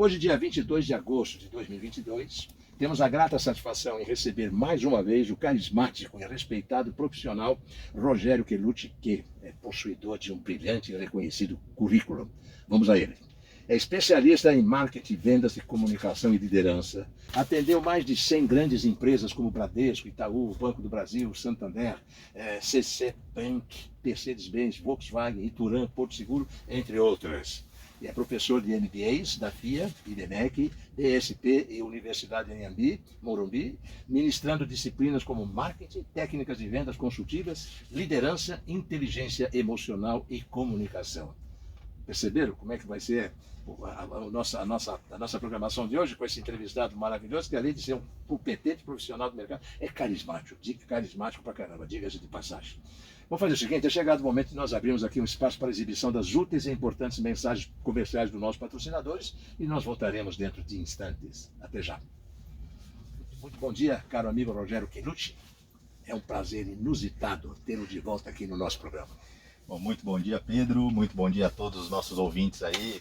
Hoje, dia 22 de agosto de 2022, temos a grata satisfação em receber mais uma vez o carismático e respeitado profissional Rogério Quelucci, que é possuidor de um brilhante e reconhecido currículo. Vamos a ele. É especialista em marketing, vendas e comunicação e liderança. Atendeu mais de 100 grandes empresas como Bradesco, Itaú, Banco do Brasil, Santander, CC Bank, Mercedes-Benz, Volkswagen, Ituran, Porto Seguro, entre outras. E é professor de MBAs da FIA, IBMEC, ESP e Universidade Anhembi, Morumbi, ministrando disciplinas como marketing, técnicas de vendas consultivas, liderança, inteligência emocional e comunicação. Perceberam como é que vai ser a nossa programação de hoje com esse entrevistado maravilhoso, que além de ser um competente profissional do mercado, é carismático pra caramba, diga-se de passagem. Vamos fazer o seguinte, é chegado o momento de nós abrirmos aqui um espaço para a exibição das úteis e importantes mensagens comerciais dos nossos patrocinadores e nós voltaremos dentro de instantes. Até já. Muito bom dia, caro amigo Rogério Quelucci. É um prazer inusitado tê-lo de volta aqui no nosso programa. Bom, muito bom dia, Pedro. Muito bom dia a todos os nossos ouvintes aí,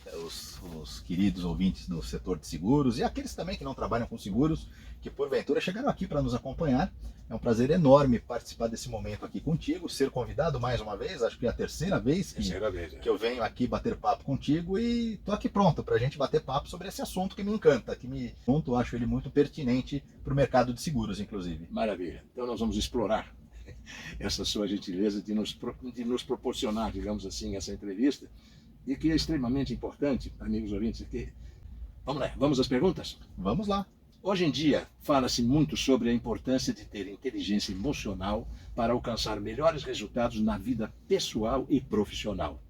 os queridos ouvintes do setor de seguros e aqueles também que não trabalham com seguros, que porventura chegaram aqui para nos acompanhar. É um prazer enorme participar desse momento aqui contigo, ser convidado mais uma vez, acho que é a terceira vez que eu venho aqui bater papo contigo e estou aqui pronto para a gente bater papo sobre esse assunto que me encanta, eu acho ele muito pertinente para o mercado de seguros, inclusive. Maravilha. Então nós vamos explorar essa sua gentileza de nos proporcionar, digamos assim, essa entrevista, e que é extremamente importante, amigos ouvintes, aqui. Vamos lá, vamos às perguntas? Vamos lá. Hoje em dia, fala-se muito sobre a importância de ter inteligência emocional para alcançar melhores resultados na vida pessoal e profissional.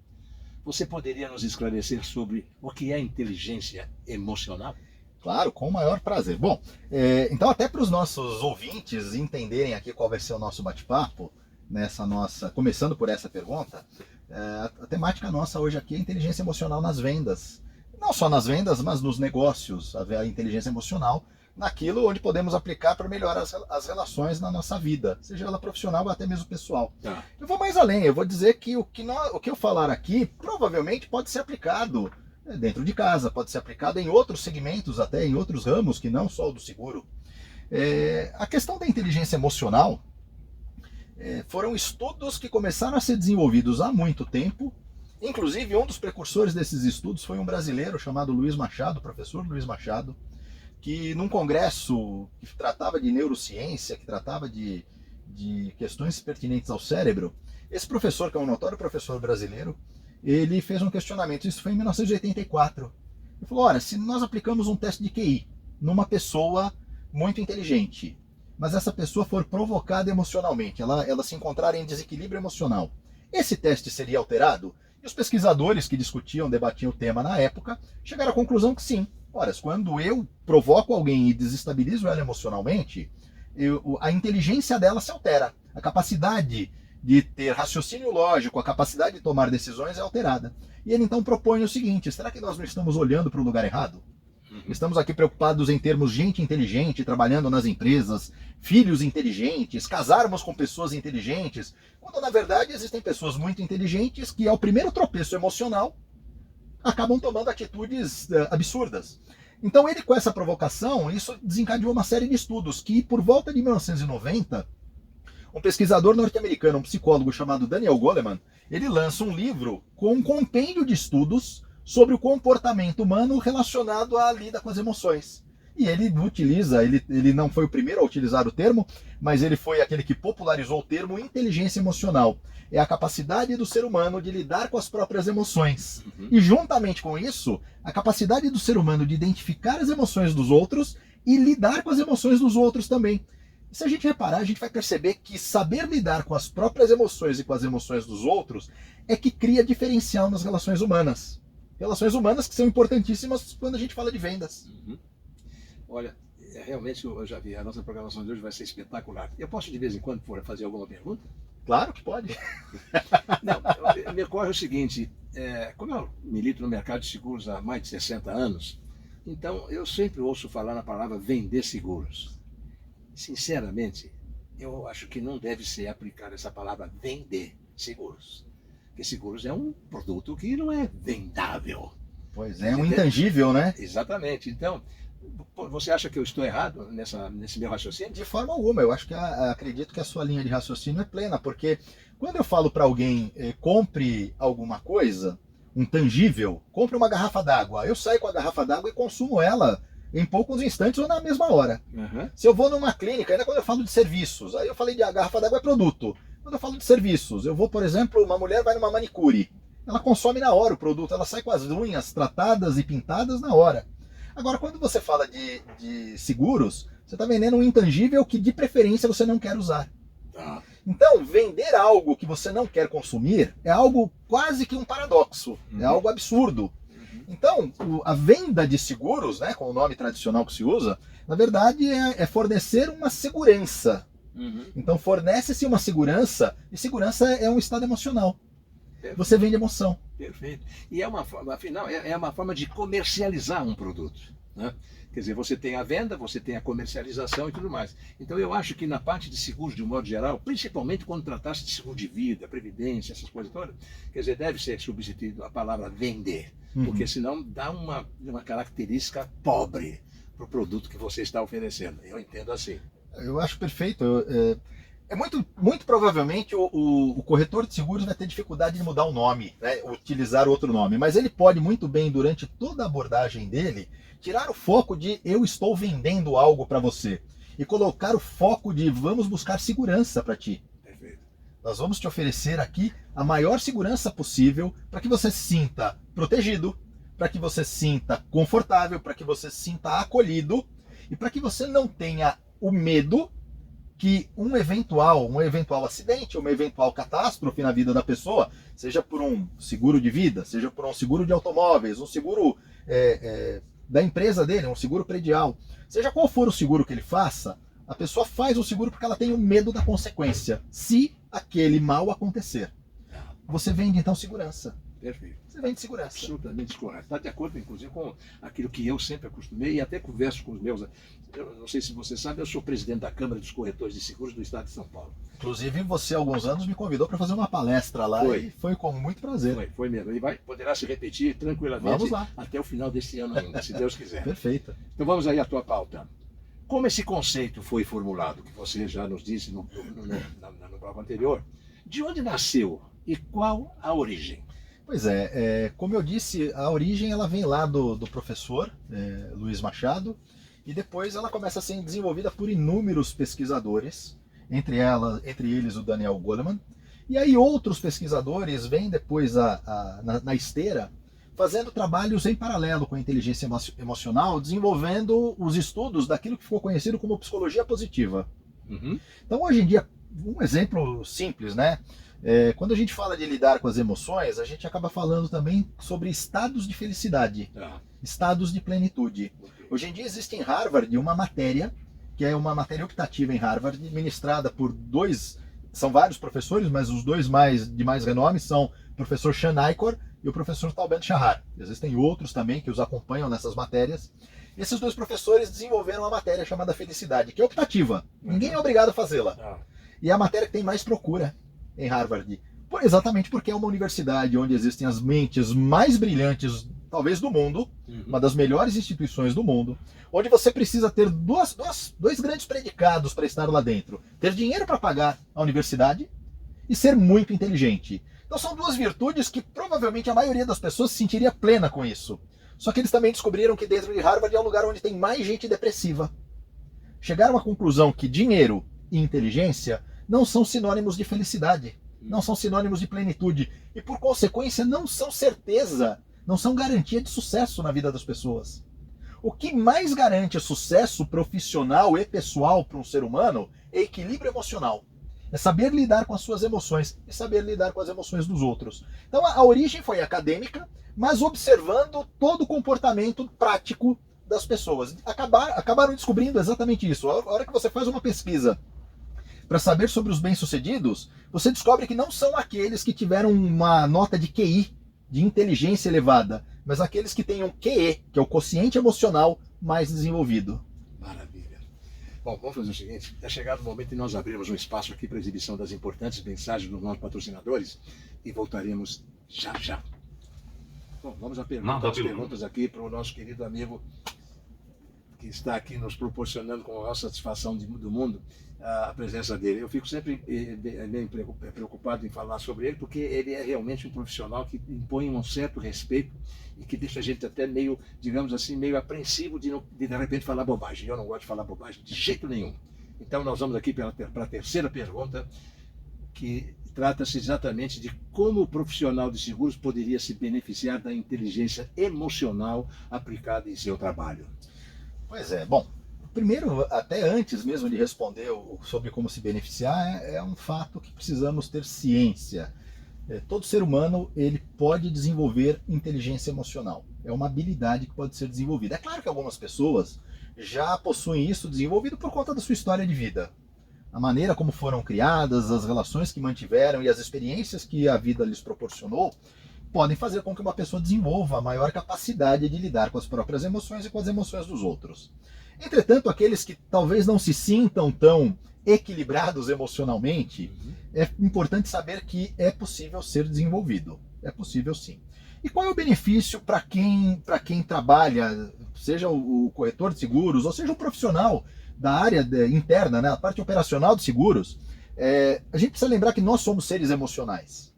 Você poderia nos esclarecer sobre o que é inteligência emocional? Claro, com o maior prazer. Bom, então até para os nossos ouvintes entenderem aqui qual vai ser o nosso bate-papo, começando por essa pergunta, a temática nossa hoje aqui é inteligência emocional nas vendas. Não só nas vendas, mas nos negócios, a inteligência emocional naquilo onde podemos aplicar para melhorar as relações na nossa vida, seja ela profissional ou até mesmo pessoal. Tá. Eu vou mais além, eu vou dizer que o que eu falar aqui provavelmente pode ser aplicado dentro de casa, pode ser aplicado em outros segmentos, até em outros ramos, que não só o do seguro. A questão da inteligência emocional foram estudos que começaram a ser desenvolvidos há muito tempo. Inclusive, um dos precursores desses estudos foi um brasileiro chamado Luiz Machado, professor Luiz Machado, que num congresso que tratava de neurociência, que tratava de questões pertinentes ao cérebro, esse professor, que é um notório professor brasileiro, ele fez um questionamento, isso foi em 1984. Ele falou, olha, se nós aplicamos um teste de QI numa pessoa muito inteligente, mas essa pessoa for provocada emocionalmente, ela se encontrar em desequilíbrio emocional, esse teste seria alterado? E os pesquisadores que debatiam o tema na época, chegaram à conclusão que sim. Ora, quando eu provoco alguém e desestabilizo ela emocionalmente, a inteligência dela se altera. A capacidade de ter raciocínio lógico, a capacidade de tomar decisões é alterada. E ele então propõe o seguinte, será que nós não estamos olhando para o lugar errado? Estamos aqui preocupados em termos gente inteligente, trabalhando nas empresas, filhos inteligentes, casarmos com pessoas inteligentes, quando na verdade existem pessoas muito inteligentes que ao primeiro tropeço emocional acabam tomando atitudes absurdas. Então ele, com essa provocação, isso desencadeou uma série de estudos que, por volta de 1990, um pesquisador norte-americano, um psicólogo chamado Daniel Goleman, ele lança um livro com um compêndio de estudos sobre o comportamento humano relacionado à lida com as emoções. E ele não foi o primeiro a utilizar o termo, mas ele foi aquele que popularizou o termo inteligência emocional. É a capacidade do ser humano de lidar com as próprias emoções. E juntamente com isso, a capacidade do ser humano de identificar as emoções dos outros e lidar com as emoções dos outros também. E se a gente reparar, a gente vai perceber que saber lidar com as próprias emoções e com as emoções dos outros é que cria diferencial nas relações humanas. Relações humanas que são importantíssimas quando a gente fala de vendas. Olha, realmente eu já vi, a nossa programação de hoje vai ser espetacular. Eu posso de vez em quando fazer alguma pergunta? Claro que pode. Não, me ocorre o seguinte, como eu milito no mercado de seguros há mais de 60 anos, então eu sempre ouço falar na palavra vender seguros. Sinceramente, eu acho que não deve ser aplicada essa palavra vender seguros. Porque seguros é um produto que não é vendável. Pois é, um intangível, né? Exatamente. Então, você acha que eu estou errado nesse meu raciocínio? De forma alguma, eu acho que acredito que a sua linha de raciocínio é plena, porque quando eu falo para alguém compre alguma coisa, um tangível, compre uma garrafa d'água, eu saio com a garrafa d'água e consumo ela em poucos instantes ou na mesma hora. Uhum. Se eu vou numa clínica, ainda quando eu falo de serviços, aí eu falei de a garrafa d'água é produto. Quando eu falo de serviços, eu vou, por exemplo, uma mulher vai numa manicure, ela consome na hora o produto, ela sai com as unhas tratadas e pintadas na hora. Agora, quando você fala de seguros, você está vendendo um intangível que de preferência você não quer usar. Ah. Então, vender algo que você não quer consumir é algo quase que um paradoxo, é algo absurdo. Então, a venda de seguros, né, com o nome tradicional que se usa, na verdade é fornecer uma segurança. Então, fornece-se uma segurança, e segurança é um estado emocional. Você vende emoção. Perfeito. E afinal, é uma forma de comercializar um produto, né? Quer dizer, você tem a venda, você tem a comercialização e tudo mais. Então eu acho que na parte de seguros, de um modo geral, principalmente quando tratasse de seguro de vida, previdência, essas coisas todas, quer dizer, deve ser substituído a palavra vender, porque senão dá uma característica pobre para o produto que você está oferecendo. Eu entendo assim. Eu acho perfeito. Muito provavelmente o corretor de seguros vai ter dificuldade de mudar o nome, né, utilizar outro nome, mas ele pode muito bem, durante toda a abordagem dele, tirar o foco de eu estou vendendo algo para você e colocar o foco de vamos buscar segurança para ti. Perfeito. Nós vamos te oferecer aqui a maior segurança possível para que você se sinta protegido, para que você se sinta confortável, para que você se sinta acolhido e para que você não tenha o medo que um eventual acidente, uma eventual catástrofe na vida da pessoa, seja por um seguro de vida, seja por um seguro de automóveis, um seguro da empresa dele, um seguro predial, seja qual for o seguro que ele faça, a pessoa faz o seguro porque ela tem o medo da consequência, se aquele mal acontecer. Você vende então segurança. Perfeito. Você vende segurança. Absolutamente correto. Está de acordo, inclusive, com aquilo que eu sempre acostumei e até converso com os meus. Eu não sei se você sabe, eu sou presidente da Câmara dos Corretores de Seguros do Estado de São Paulo. Inclusive, você, há alguns anos, me convidou para fazer uma palestra lá e foi com muito prazer. Foi mesmo. E poderá se repetir tranquilamente vamos lá, até o final desse ano ainda, se Deus quiser. Perfeito. Então vamos aí à tua pauta. Como esse conceito foi formulado, que você já nos disse no bloco anterior, de onde nasceu e qual a origem? Pois é, como eu disse, a origem ela vem lá do professor Luiz Machado, e depois ela começa a ser desenvolvida por inúmeros pesquisadores, entre eles o Daniel Goleman, e aí outros pesquisadores vêm depois na esteira, fazendo trabalhos em paralelo com a inteligência emocional, desenvolvendo os estudos daquilo que ficou conhecido como psicologia positiva. Então hoje em dia, um exemplo simples, né? Quando a gente fala de lidar com as emoções, a gente acaba falando também sobre estados de felicidade, estados de plenitude. Hoje em dia existe em Harvard uma matéria, que é uma matéria optativa em Harvard, ministrada por são vários professores, mas os dois de mais renome são o professor Sean Icor e o professor Tal Ben-Shahar. Existem outros também que os acompanham nessas matérias. Esses dois professores desenvolveram uma matéria chamada Felicidade, que é optativa. Ninguém é obrigado a fazê-la. E é a matéria que tem mais procura em Harvard, exatamente porque é uma universidade onde existem as mentes mais brilhantes, talvez do mundo, uma das melhores instituições do mundo, onde você precisa ter dois grandes predicados para estar lá dentro: ter dinheiro para pagar a universidade e ser muito inteligente. Então são duas virtudes que provavelmente a maioria das pessoas se sentiria plena com isso. Só que eles também descobriram que dentro de Harvard é um lugar onde tem mais gente depressiva. Chegaram à conclusão que dinheiro e inteligência não são sinônimos de felicidade, não são sinônimos de plenitude e, por consequência, não são certeza, não são garantia de sucesso na vida das pessoas. O que mais garante sucesso profissional e pessoal para um ser humano é equilíbrio emocional. É saber lidar com as suas emoções e saber lidar com as emoções dos outros. Então a origem foi acadêmica, mas observando todo o comportamento prático das pessoas. Acabaram descobrindo exatamente isso. A hora que você faz uma pesquisa para saber sobre os bem-sucedidos, você descobre que não são aqueles que tiveram uma nota de QI, de inteligência elevada, mas aqueles que têm um QE, que é o quociente emocional mais desenvolvido. Maravilha. Bom, vamos fazer o seguinte: é chegado o momento de nós abrirmos um espaço aqui para a exibição das importantes mensagens dos nossos patrocinadores e voltaremos já já. Bom, vamos às Manda perguntas aqui para o nosso querido amigo que está aqui nos proporcionando com a maior satisfação do mundo a presença dele. Eu fico sempre bem preocupado em falar sobre ele, porque ele é realmente um profissional que impõe um certo respeito e que deixa a gente até meio, digamos assim, meio apreensivo de repente falar bobagem. Eu não gosto de falar bobagem de jeito nenhum. Então nós vamos aqui para a terceira pergunta, que trata-se exatamente de como o profissional de seguros poderia se beneficiar da inteligência emocional aplicada em seu trabalho. Pois é, bom, primeiro, até antes mesmo de responder sobre como se beneficiar, é um fato que precisamos ter ciência. Todo ser humano ele pode desenvolver inteligência emocional. É uma habilidade que pode ser desenvolvida. É claro que algumas pessoas já possuem isso desenvolvido por conta da sua história de vida. A maneira como foram criadas, as relações que mantiveram e as experiências que a vida lhes proporcionou podem fazer com que uma pessoa desenvolva a maior capacidade de lidar com as próprias emoções e com as emoções dos outros. Entretanto, aqueles que talvez não se sintam tão equilibrados emocionalmente, é importante saber que é possível ser desenvolvido. É possível sim. E qual é o benefício para quem trabalha, seja o corretor de seguros, ou seja o profissional da área interna, né, a parte operacional de seguros? A gente precisa lembrar que nós somos seres emocionais.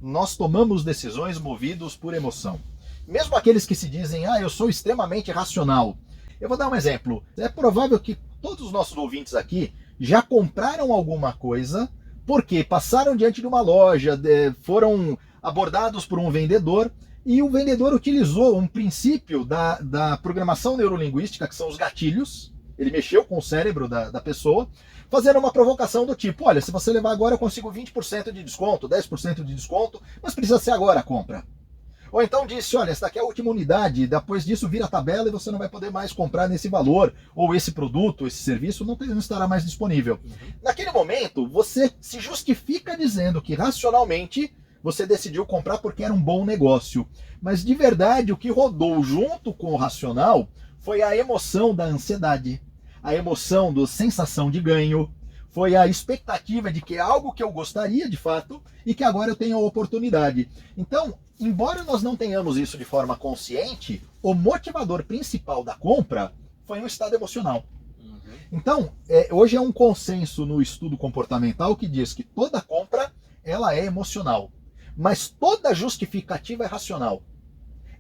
Nós tomamos decisões movidos por emoção. Mesmo aqueles que se dizem, eu sou extremamente racional. Eu vou dar um exemplo. É provável que todos os nossos ouvintes aqui já compraram alguma coisa porque passaram diante de uma loja, foram abordados por um vendedor e o vendedor utilizou um princípio da programação neurolinguística, que são os gatilhos. Ele mexeu com o cérebro da pessoa, fazendo uma provocação do tipo, olha, se você levar agora eu consigo 20% de desconto, 10% de desconto, mas precisa ser agora a compra. Ou então disse, olha, essa daqui é a última unidade, depois disso vira a tabela e você não vai poder mais comprar nesse valor, ou esse produto, esse serviço não estará mais disponível. Naquele momento, você se justifica dizendo que racionalmente você decidiu comprar porque era um bom negócio. Mas de verdade, o que rodou junto com o racional foi a emoção da ansiedade, a emoção da sensação de ganho, foi a expectativa de que é algo que eu gostaria de fato e que agora eu tenho a oportunidade. Então, embora nós não tenhamos isso de forma consciente, o motivador principal da compra foi um estado emocional. Então, hoje é um consenso no estudo comportamental que diz que toda compra ela é emocional, mas toda justificativa é racional.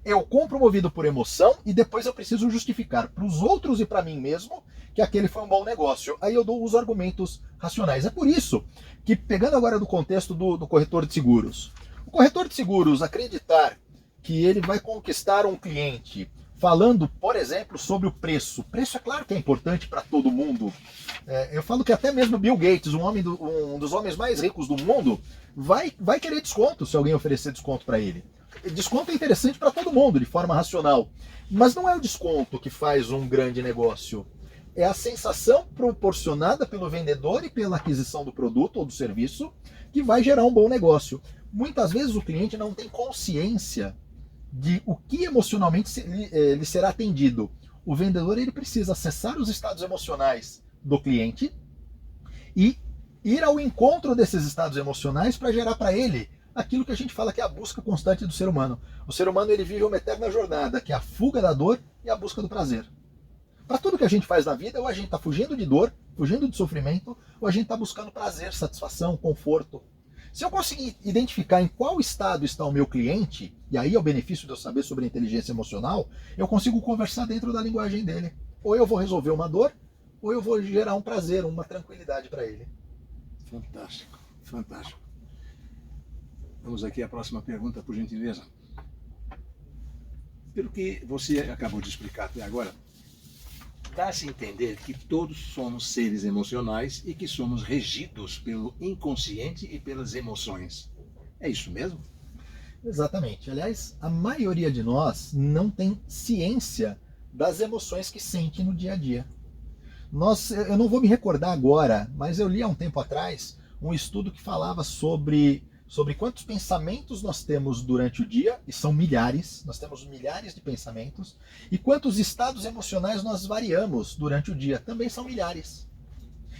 Eu compro movido por emoção e depois eu preciso justificar para os outros e para mim mesmo que aquele foi um bom negócio. Aí eu dou os argumentos racionais. É por isso que, pegando agora do contexto do corretor de seguros, o corretor de seguros acreditar que ele vai conquistar um cliente falando, por exemplo, sobre o preço. O preço é claro que é importante para todo mundo. Eu falo que até mesmo Bill Gates, um dos homens mais ricos do mundo, vai querer desconto se alguém oferecer desconto para ele. Desconto é interessante para todo mundo, de forma racional. Mas não é o desconto que faz um grande negócio. É a sensação proporcionada pelo vendedor e pela aquisição do produto ou do serviço que vai gerar um bom negócio. Muitas vezes o cliente não tem consciência de o que emocionalmente lhe será atendido. O vendedor ele precisa acessar os estados emocionais do cliente e ir ao encontro desses estados emocionais para gerar para ele aquilo que a gente fala que é a busca constante do ser humano. O ser humano ele vive uma eterna jornada, que é a fuga da dor e a busca do prazer. Para tudo que a gente faz na vida, ou a gente está fugindo de dor, fugindo de sofrimento, ou a gente está buscando prazer, satisfação, conforto. Se eu conseguir identificar em qual estado está o meu cliente, e aí é o benefício de eu saber sobre a inteligência emocional, eu consigo conversar dentro da linguagem dele. Ou eu vou resolver uma dor, ou eu vou gerar um prazer, uma tranquilidade para ele. Fantástico, fantástico. Vamos aqui à próxima pergunta, por gentileza. Pelo que você acabou de explicar até agora, dá-se a entender que todos somos seres emocionais e que somos regidos pelo inconsciente e pelas emoções. É isso mesmo? Exatamente. Aliás, a maioria de nós não tem ciência das emoções que sente no dia a dia. Eu não vou me recordar agora, mas eu li há um tempo atrás um estudo que falava sobre quantos pensamentos nós temos durante o dia, e são milhares, nós temos milhares de pensamentos, e quantos estados emocionais nós variamos durante o dia, também são milhares.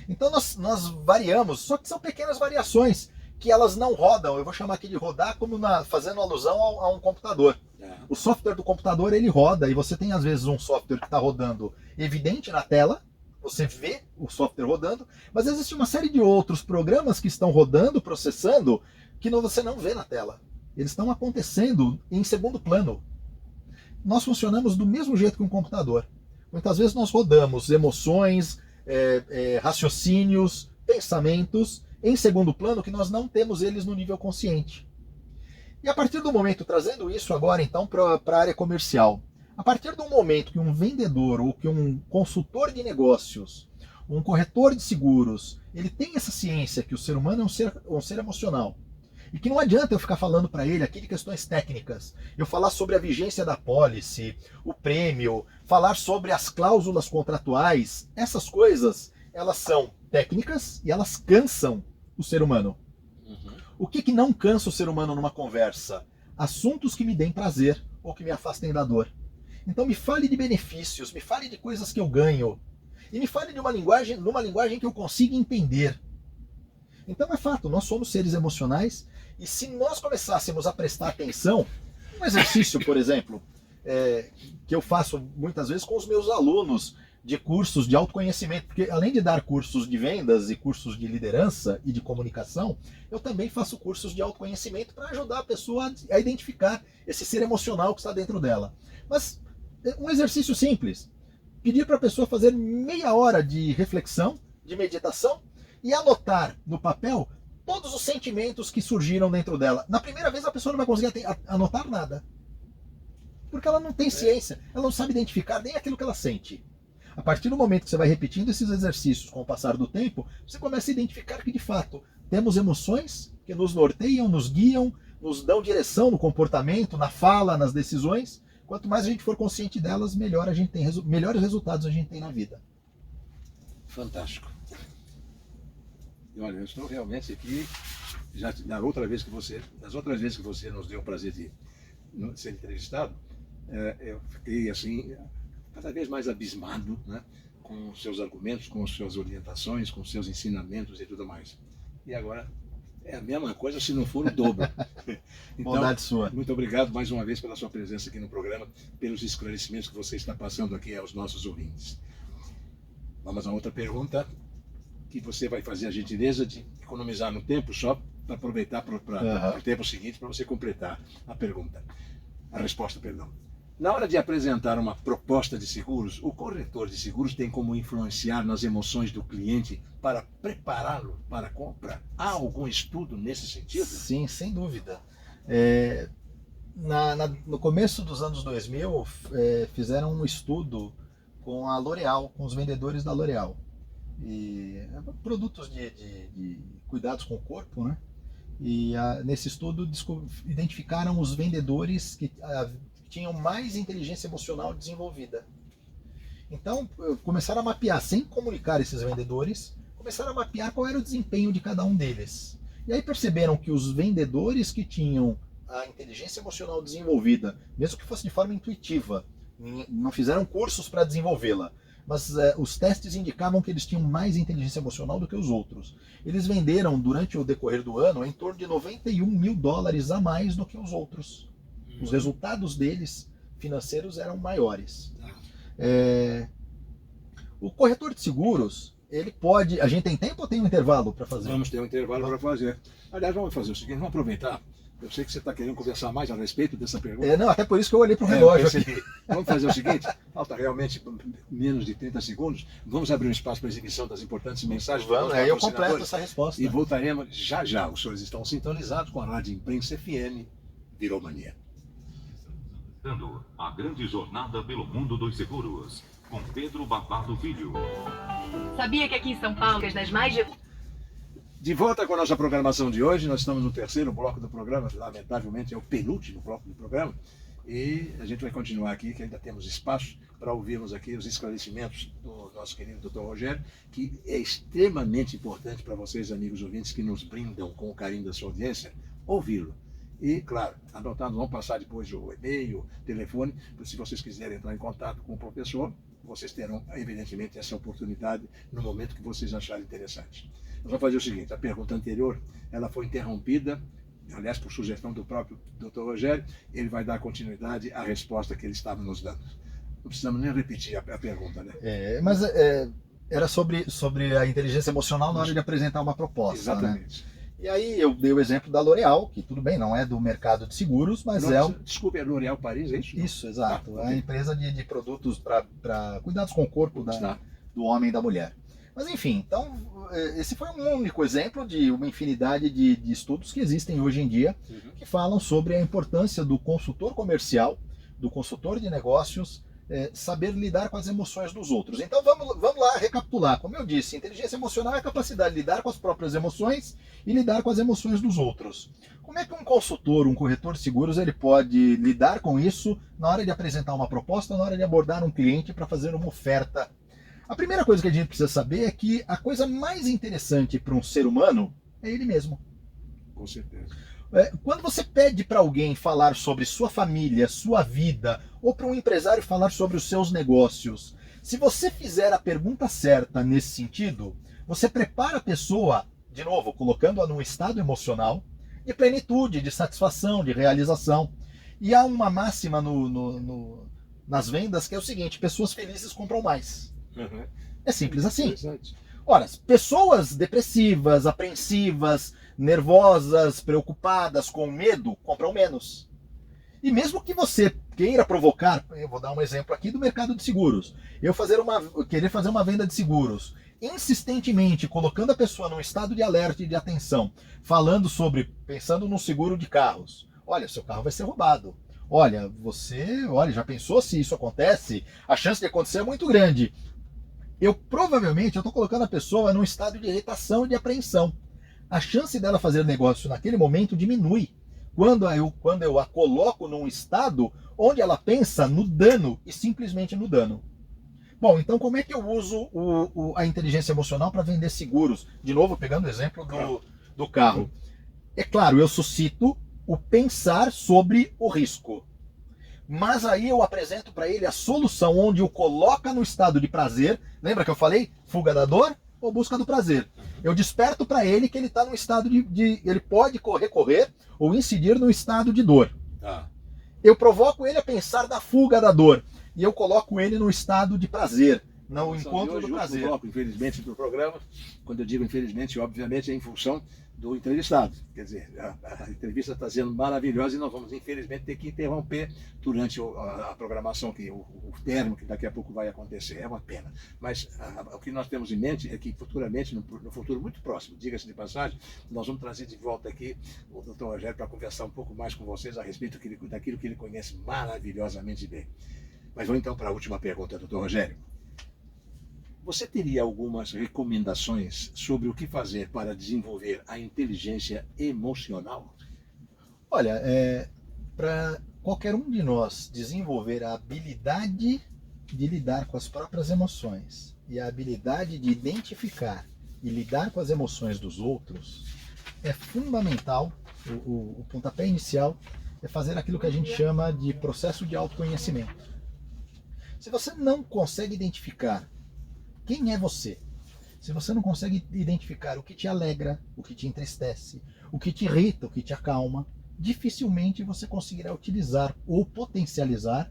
Então nós variamos, só que são pequenas variações, que elas não rodam, eu vou chamar aqui de rodar como fazendo alusão a um computador. O software do computador, ele roda, e você tem às vezes um software que está rodando evidente na tela, você vê o software rodando, mas existe uma série de outros programas que estão rodando, processando, que você não vê na tela. Eles estão acontecendo em segundo plano. Nós funcionamos do mesmo jeito que um computador. Muitas vezes nós rodamos emoções, raciocínios, pensamentos em segundo plano que nós não temos eles no nível consciente. E a partir do momento, trazendo isso agora então para a área comercial, a partir do momento que um vendedor ou que um consultor de negócios, um corretor de seguros, ele tem essa ciência que o ser humano é um ser emocional, e que não adianta eu ficar falando para ele aqui de questões técnicas, eu falar sobre a vigência da pólice, o prêmio, falar sobre as cláusulas contratuais, essas coisas, elas são técnicas e elas cansam o ser humano. O que não cansa o ser humano numa conversa? Assuntos que me deem prazer ou que me afastem da dor. Então me fale de benefícios, me fale de coisas que eu ganho. E me fale de numa linguagem que eu consiga entender. Então é fato, nós somos seres emocionais, e se nós começássemos a prestar atenção, um exercício, por exemplo, que eu faço muitas vezes com os meus alunos de cursos de autoconhecimento, porque além de dar cursos de vendas e cursos de liderança e de comunicação, eu também faço cursos de autoconhecimento para ajudar a pessoa a identificar esse ser emocional que está dentro dela. Mas um exercício simples, pedir para a pessoa fazer meia hora de reflexão, de meditação, e anotar no papel todos os sentimentos que surgiram dentro dela. Na primeira vez a pessoa não vai conseguir anotar nada, porque ela não tem ciência, ela não sabe identificar nem aquilo que ela sente. A partir do momento que você vai repetindo esses exercícios com o passar do tempo, você começa a identificar que, de fato, temos emoções que nos norteiam, nos guiam, nos dão direção no comportamento, na fala, nas decisões. Quanto mais a gente for consciente delas, melhores resultados a gente tem na vida. Fantástico. E olha, eu estou realmente aqui, das outras vezes que você nos deu o prazer de ser entrevistado, eu fiquei assim, cada vez mais abismado, né, com os seus argumentos, com as suas orientações, com os seus ensinamentos e tudo mais. E agora é a mesma coisa, se não for o dobro. Então, bondade sua. Muito obrigado mais uma vez pela sua presença aqui no programa, pelos esclarecimentos que você está passando aqui aos nossos ouvintes. Vamos a outra pergunta, que você vai fazer a gentileza de economizar no tempo, só para aproveitar para o tempo seguinte, para você completar a resposta, perdão. Na hora de apresentar uma proposta de seguros, o corretor de seguros tem como influenciar nas emoções do cliente para prepará-lo para a compra? Há algum estudo nesse sentido? Sim, sem dúvida. No começo dos anos 2000, fizeram um estudo com a L'Oréal, com os vendedores da L'Oréal. E produtos de cuidados com o corpo, né? E nesse estudo identificaram os vendedores que tinham mais inteligência emocional desenvolvida. Então começaram a mapear, sem comunicar esses vendedores, começaram a mapear qual era o desempenho de cada um deles. E aí perceberam que os vendedores que tinham a inteligência emocional desenvolvida, mesmo que fosse de forma intuitiva, não fizeram cursos para desenvolvê-la, mas os testes indicavam que eles tinham mais inteligência emocional do que os outros. Eles venderam, durante o decorrer do ano, em torno de $91 mil a mais do que os outros. Os resultados deles, financeiros, eram maiores. O corretor de seguros, ele pode... A gente tem tempo ou tem um intervalo para fazer? Vamos ter um intervalo para fazer. Aliás, vamos fazer o seguinte, vamos aproveitar. Eu sei que você está querendo conversar mais a respeito dessa pergunta. Não, até por isso que eu olhei para o relógio aqui. Vamos fazer o seguinte, falta realmente menos de 30 segundos. Vamos abrir um espaço para exibição das importantes mensagens. Vamos, aí eu completo essa resposta. E voltaremos já já. Os senhores estão sintonizados com a Rádio Imprensa FM Virou Mania. A grande jornada pelo mundo dos seguros, com Pedro Barbado Filho. Sabia que aqui em São Paulo, das mais de volta com a nossa programação de hoje, nós estamos no terceiro bloco do programa, lamentavelmente é o penúltimo bloco do programa, e a gente vai continuar aqui, que ainda temos espaço para ouvirmos aqui os esclarecimentos do nosso querido Dr. Rogério, que é extremamente importante para vocês, amigos ouvintes, que nos brindam com o carinho da sua audiência, ouvi-lo. E, claro, anotados, vão passar depois o e-mail, o telefone, se vocês quiserem entrar em contato com o professor, vocês terão, evidentemente, essa oportunidade no momento que vocês acharem interessante. Nós vamos fazer o seguinte, a pergunta anterior, ela foi interrompida aliás, por sugestão do próprio Dr. Rogério, ele vai dar continuidade à resposta que ele estava nos dando. Não precisamos nem repetir a pergunta, né? Era sobre a inteligência emocional na hora de apresentar uma proposta. Exatamente. Né? E aí eu dei o exemplo da L'Oréal, que tudo bem, não é do mercado de seguros, mas Desculpe, é L'Oréal Paris, é isso? Isso, exato. Ah, é a empresa de produtos para cuidados com o corpo do homem e da mulher. Mas enfim, então esse foi um único exemplo de uma infinidade de estudos que existem hoje em dia, que falam sobre a importância do consultor comercial, do consultor de negócios, saber lidar com as emoções dos outros. Então vamos lá recapitular. Como eu disse, inteligência emocional é a capacidade de lidar com as próprias emoções e lidar com as emoções dos outros. Como é que um consultor, um corretor de seguros, ele pode lidar com isso na hora de apresentar uma proposta, na hora de abordar um cliente para fazer uma oferta? A primeira coisa que a gente precisa saber é que a coisa mais interessante para um ser humano é ele mesmo. Com certeza. Quando você pede para alguém falar sobre sua família, sua vida, ou para um empresário falar sobre os seus negócios, se você fizer a pergunta certa nesse sentido, você prepara a pessoa, de novo, colocando-a num estado emocional de plenitude, de satisfação, de realização. E há uma máxima nas vendas que é o seguinte: pessoas felizes compram mais. É simples assim. Ora, pessoas depressivas, apreensivas, nervosas, preocupadas, com medo, compram menos. E mesmo que você queira provocar, eu vou dar um exemplo aqui do mercado de seguros, querer fazer uma venda de seguros, insistentemente colocando a pessoa num estado de alerta e de atenção, pensando no seguro de carros. Olha, seu carro vai ser roubado. Olha, já pensou se isso acontece? A chance de acontecer é muito grande. Eu estou colocando a pessoa num estado de irritação e de apreensão. A chance dela fazer negócio naquele momento diminui quando eu a coloco num estado onde ela pensa no dano e simplesmente no dano. Bom, então como é que eu uso a inteligência emocional para vender seguros? De novo, pegando o exemplo do carro. É claro, eu suscito o pensar sobre o risco. Mas aí eu apresento para ele a solução onde o coloca no estado de prazer. Lembra que eu falei? Fuga da dor ou busca do prazer? Eu desperto para ele que ele está no estado ele pode recorrer ou incidir no estado de dor. Eu provoco ele a pensar na fuga da dor e eu coloco ele no estado de prazer, no encontro do prazer. Bloco, infelizmente, do programa, quando eu digo infelizmente, obviamente é em função do entrevistado. Quer dizer, a entrevista está sendo maravilhosa e nós vamos, infelizmente, ter que interromper durante a programação, o término que daqui a pouco vai acontecer. É uma pena. Mas o que nós temos em mente é que futuramente, no futuro muito próximo, diga-se de passagem, nós vamos trazer de volta aqui o Dr. Rogério para conversar um pouco mais com vocês a respeito daquilo que ele conhece maravilhosamente bem. Mas vamos então para a última pergunta, Dr. Rogério. Você teria algumas recomendações sobre o que fazer para desenvolver a inteligência emocional? Olha, para qualquer um de nós desenvolver a habilidade de lidar com as próprias emoções e a habilidade de identificar e lidar com as emoções dos outros, é fundamental, o pontapé inicial é fazer aquilo que a gente chama de processo de autoconhecimento. Se você não consegue identificar quem é você, se você não consegue identificar o que te alegra, o que te entristece, o que te irrita, o que te acalma, dificilmente você conseguirá utilizar ou potencializar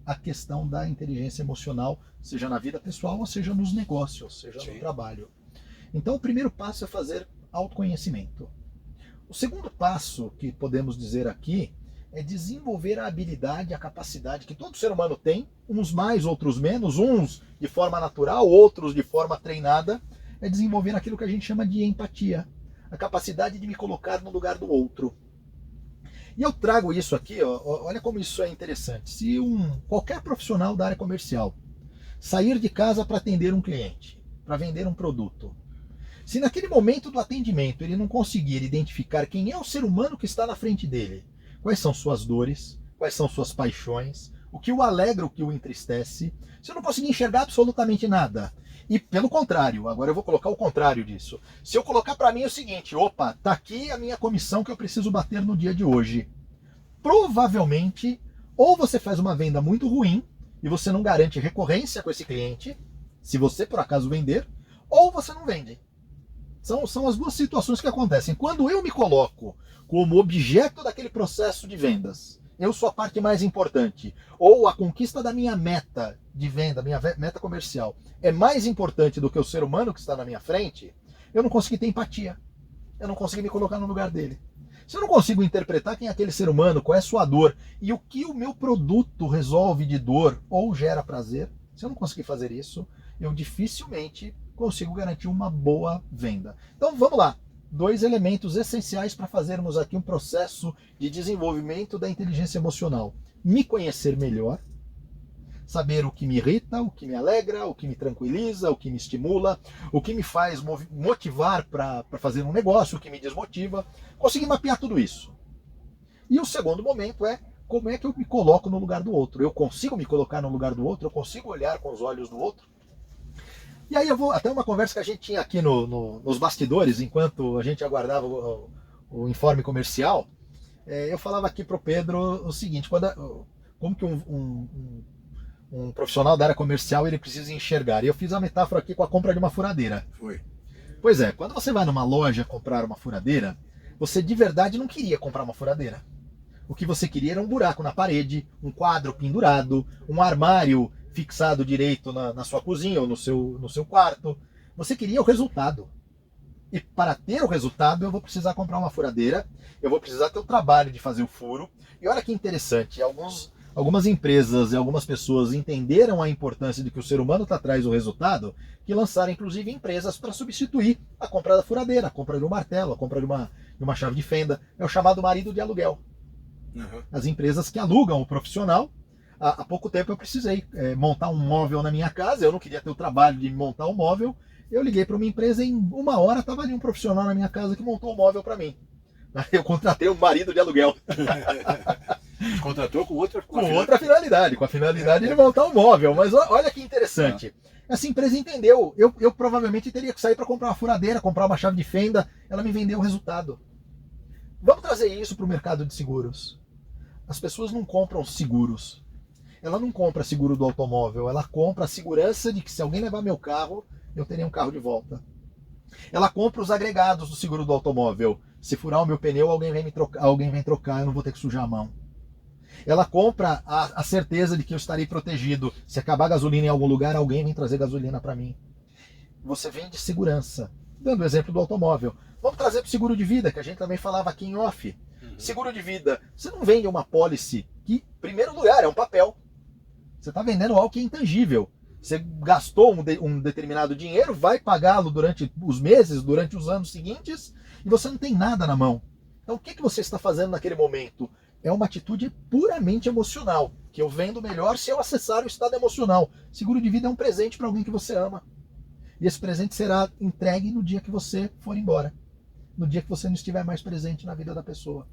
a questão da inteligência emocional, seja na vida pessoal, ou seja nos negócios, seja no trabalho. Então o primeiro passo é fazer autoconhecimento. O segundo passo que podemos dizer aqui é desenvolver a habilidade, a capacidade que todo ser humano tem, uns mais, outros menos, uns de forma natural, outros de forma treinada, é desenvolver aquilo que a gente chama de empatia, a capacidade de me colocar no lugar do outro. E eu trago isso aqui, olha como isso é interessante. Se qualquer profissional da área comercial sair de casa para atender um cliente, para vender um produto, se naquele momento do atendimento ele não conseguir identificar quem é o ser humano que está na frente dele, quais são suas dores, quais são suas paixões, o que o alegra, o que o entristece, se eu não conseguir enxergar absolutamente nada. E pelo contrário, agora eu vou colocar o contrário disso. Se eu colocar para mim o seguinte, opa, tá aqui a minha comissão que eu preciso bater no dia de hoje. Provavelmente, ou você faz uma venda muito ruim e você não garante recorrência com esse cliente, se você por acaso vender, ou você não vende. São as duas situações que acontecem. Quando eu me coloco como objeto daquele processo de vendas, eu sou a parte mais importante, ou a conquista da minha meta de venda, minha meta comercial, é mais importante do que o ser humano que está na minha frente, eu não consegui ter empatia. Eu não consegui me colocar no lugar dele. Se eu não consigo interpretar quem é aquele ser humano, qual é a sua dor e o que o meu produto resolve de dor ou gera prazer, se eu não conseguir fazer isso, eu dificilmente consigo garantir uma boa venda. Então vamos lá. 2 elementos essenciais para fazermos aqui um processo de desenvolvimento da inteligência emocional. Me conhecer melhor, saber o que me irrita, o que me alegra, o que me tranquiliza, o que me estimula, o que me faz motivar para fazer um negócio, o que me desmotiva. Conseguir mapear tudo isso. E o segundo momento é como é que eu me coloco no lugar do outro. Eu consigo me colocar no lugar do outro? Eu consigo olhar com os olhos do outro? E aí eu vou até uma conversa que a gente tinha aqui nos bastidores, enquanto a gente aguardava o informe comercial. Eu falava aqui para o Pedro o seguinte, como que um profissional da área comercial ele precisa enxergar. E eu fiz a metáfora aqui com a compra de uma furadeira. Foi. Pois é, quando você vai numa loja comprar uma furadeira, você de verdade não queria comprar uma furadeira. O que você queria era um buraco na parede, um quadro pendurado, um armário fixado direito na sua cozinha ou no seu quarto. Você queria o resultado. E para ter o resultado, eu vou precisar comprar uma furadeira, eu vou precisar ter o trabalho de fazer o furo. E olha que interessante, algumas empresas e algumas pessoas entenderam a importância de que o ser humano está atrás do resultado, que lançaram inclusive empresas para substituir a compra da furadeira, a compra de um martelo, a compra de uma chave de fenda. É o chamado marido de aluguel. Uhum. As empresas que alugam o profissional. Há pouco tempo eu precisei montar um móvel na minha casa, eu não queria ter o trabalho de montar um móvel, eu liguei para uma empresa e em 1 hora estava ali um profissional na minha casa que montou o móvel para mim. Eu contratei um marido de aluguel. Contratou com outra finalidade, com a finalidade de montar um móvel. Mas olha que interessante. Essa empresa entendeu. Eu provavelmente teria que sair para comprar uma furadeira, comprar uma chave de fenda. Ela me vendeu o resultado. Vamos trazer isso para o mercado de seguros. As pessoas não compram seguros. Ela não compra seguro do automóvel, ela compra a segurança de que se alguém levar meu carro, eu terei um carro de volta. Ela compra os agregados do seguro do automóvel. Se furar o meu pneu, alguém vem trocar, eu não vou ter que sujar a mão. Ela compra a certeza de que eu estarei protegido. Se acabar a gasolina em algum lugar, alguém vem trazer gasolina para mim. Você vende segurança. Dando o exemplo do automóvel. Vamos trazer para o seguro de vida, que a gente também falava aqui em off. Seguro de vida. Você não vende uma pólice que, em primeiro lugar, é um papel. Você está vendendo algo que é intangível. Você gastou um determinado dinheiro, vai pagá-lo durante os meses, durante os anos seguintes, e você não tem nada na mão. Então o que você está fazendo naquele momento? É uma atitude puramente emocional, que eu vendo melhor se eu acessar o estado emocional. Seguro de vida é um presente para alguém que você ama. E esse presente será entregue no dia que você for embora. No dia que você não estiver mais presente na vida da pessoa.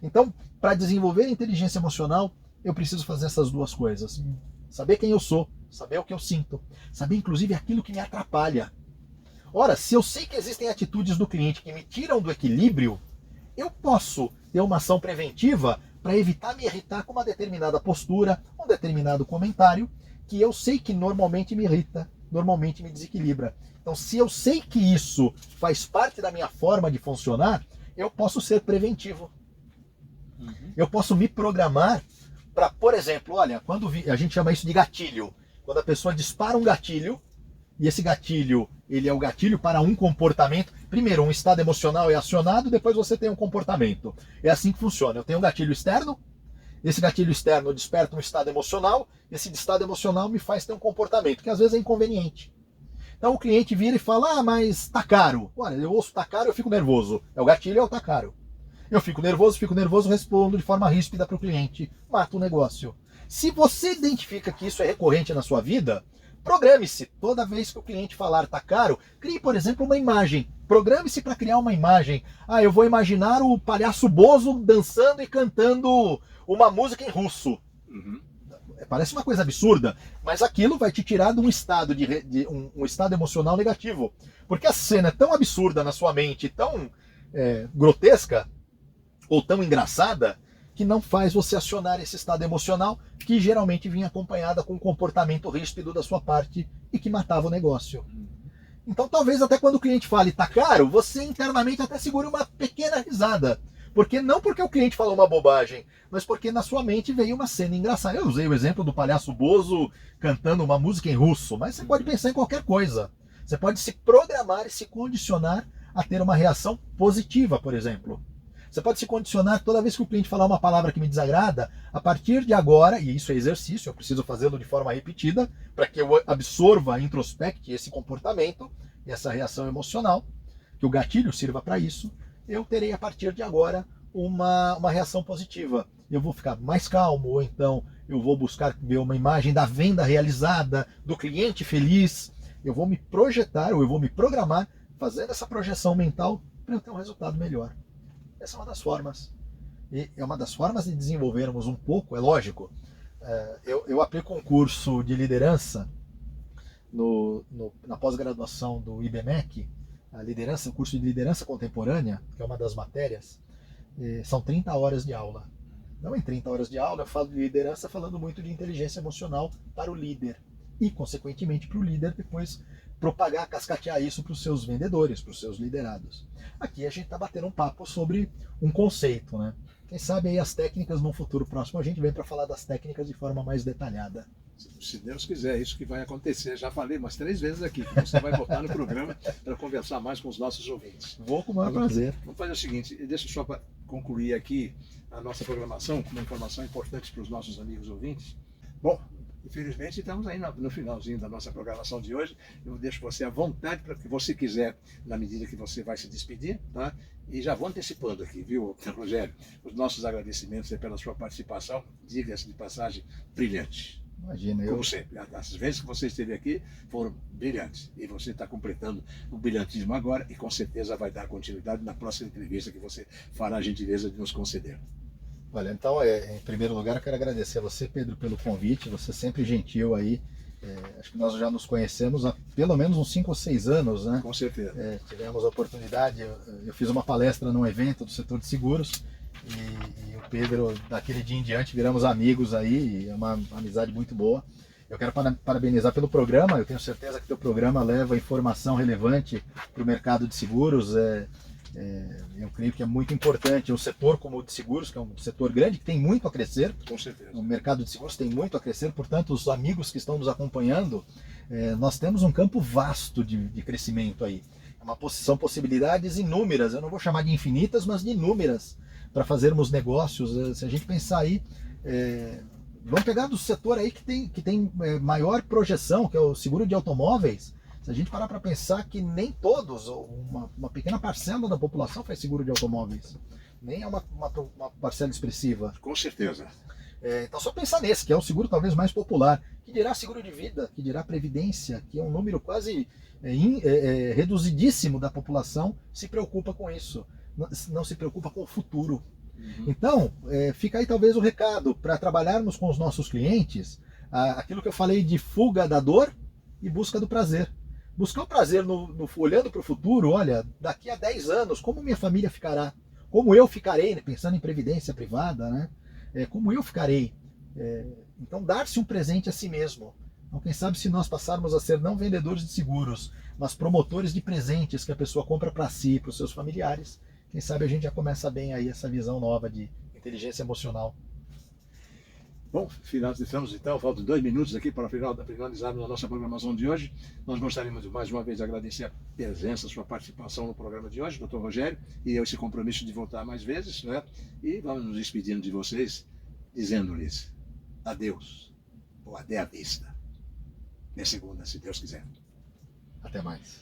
Então, para desenvolver a inteligência emocional, eu preciso fazer essas duas coisas. Saber quem eu sou, saber o que eu sinto, saber inclusive aquilo que me atrapalha. Ora, se eu sei que existem atitudes do cliente que me tiram do equilíbrio, eu posso ter uma ação preventiva para evitar me irritar com uma determinada postura, um determinado comentário, que eu sei que normalmente me irrita, normalmente me desequilibra. Então, se eu sei que isso faz parte da minha forma de funcionar, eu posso ser preventivo. Eu posso me programar para, por exemplo, olha, a gente chama isso de gatilho. Quando a pessoa dispara um gatilho, e esse gatilho, ele é o gatilho para um comportamento. Primeiro, um estado emocional é acionado, depois você tem um comportamento. É assim que funciona. Eu tenho um gatilho externo, esse gatilho externo desperta um estado emocional, esse estado emocional me faz ter um comportamento, que às vezes é inconveniente. Então o cliente vira e fala, mas tá caro. Olha, eu ouço tá caro, eu fico nervoso. É o gatilho, é o tá caro. Eu fico nervoso, respondo de forma ríspida para o cliente, mato o negócio. Se você identifica que isso é recorrente na sua vida, programe-se. Toda vez que o cliente falar tá caro, crie, por exemplo, uma imagem. Programe-se para criar uma imagem. Eu vou imaginar o palhaço Bozo dançando e cantando uma música em russo. Parece uma coisa absurda, mas aquilo vai te tirar de um estado, um estado emocional negativo. Porque a cena é tão absurda na sua mente, tão grotesca, ou tão engraçada, que não faz você acionar esse estado emocional que geralmente vinha acompanhada com um comportamento ríspido da sua parte e que matava o negócio. Então talvez até quando o cliente fale tá caro, você internamente até segure uma pequena risada. Não porque o cliente falou uma bobagem, mas porque na sua mente veio uma cena engraçada. Eu usei o exemplo do palhaço Bozo cantando uma música em russo, mas você pode pensar em qualquer coisa. Você pode se programar e se condicionar a ter uma reação positiva, por exemplo. Você pode se condicionar toda vez que o cliente falar uma palavra que me desagrada, a partir de agora, e isso é exercício, eu preciso fazê-lo de forma repetida, para que eu absorva, introspecte esse comportamento e essa reação emocional, que o gatilho sirva para isso, eu terei a partir de agora uma reação positiva. Eu vou ficar mais calmo, ou então eu vou buscar ver uma imagem da venda realizada, do cliente feliz. Eu vou me projetar, ou eu vou me programar, fazendo essa projeção mental para eu ter um resultado melhor. Essa é uma das formas. E é uma das formas de desenvolvermos um pouco, é lógico. Eu aplico um curso de liderança na pós-graduação do IBMEC, o curso de liderança contemporânea, que é uma das matérias, são 30 horas de aula. Não, em 30 horas de aula eu falo de liderança falando muito de inteligência emocional para o líder e, consequentemente, para o líder depois propagar, cascatear isso para os seus vendedores, para os seus liderados. Aqui a gente está batendo um papo sobre um conceito, né? Quem sabe aí as técnicas no futuro próximo a gente vem para falar das técnicas de forma mais detalhada. Se Deus quiser, é isso que vai acontecer. Já falei umas 3 vezes aqui, que você vai voltar no programa para conversar mais com os nossos ouvintes. Vou com o maior prazer. Vamos fazer o seguinte, deixa eu só para concluir aqui a nossa programação, com uma informação importante para os nossos amigos ouvintes. Bom, infelizmente estamos aí no finalzinho da nossa programação de hoje. Eu deixo você à vontade para o que você quiser, na medida que você vai se despedir, tá? E já vou antecipando aqui, viu, Rogério? Os nossos agradecimentos pela sua participação, diga-se de passagem, brilhante. Imagina, Como sempre, as vezes que você esteve aqui foram brilhantes. E você está completando o brilhantismo agora e com certeza vai dar continuidade na próxima entrevista que você fará a gentileza de nos conceder. Olha, então, em primeiro lugar, eu quero agradecer a você, Pedro, pelo convite. Você sempre gentil aí. Acho que nós já nos conhecemos há pelo menos uns 5 ou 6 anos, né? Com certeza. Tivemos a oportunidade, eu fiz uma palestra num evento do setor de seguros e o Pedro, daquele dia em diante, viramos amigos aí, e é uma amizade muito boa. Eu quero parabenizar pelo programa, eu tenho certeza que o teu programa leva informação relevante para o mercado de seguros. Eu creio que é muito importante um setor como o de seguros, que é um setor grande, que tem muito a crescer. Com certeza. O mercado de seguros tem muito a crescer, portanto, os amigos que estão nos acompanhando, nós temos um campo vasto de crescimento aí. São possibilidades inúmeras, eu não vou chamar de infinitas, mas de inúmeras, para fazermos negócios. Se a gente pensar aí, vamos pegar do setor aí que tem maior projeção, que é o seguro de automóveis. Se a gente parar para pensar que nem todos, uma pequena parcela da população faz seguro de automóveis, nem é uma parcela expressiva. Com certeza. Então só pensar nesse, que é o seguro talvez mais popular, que dirá seguro de vida, que dirá previdência, que é um número quase reduzidíssimo da população se preocupa com isso, não se preocupa com o futuro. Então, fica aí talvez o recado para trabalharmos com os nossos clientes, aquilo que eu falei de fuga da dor e busca do prazer. Buscar o prazer olhando para o futuro, olha, daqui a 10 anos, como minha família ficará? Como eu ficarei, né? Pensando em previdência privada, né? Como eu ficarei? Então, dar-se um presente a si mesmo. Então, quem sabe se nós passarmos a ser não vendedores de seguros, mas promotores de presentes que a pessoa compra para si, para os seus familiares, quem sabe a gente já começa bem aí essa visão nova de inteligência emocional. Bom, finalizamos então, faltam 2 minutos aqui para finalizarmos a nossa programação de hoje. Nós gostaríamos de mais uma vez agradecer a presença, a sua participação no programa de hoje, Dr. Rogério, e esse compromisso de voltar mais vezes, né? E vamos nos despedindo de vocês, dizendo-lhes adeus, ou até a vista. Até segunda, se Deus quiser. Até mais.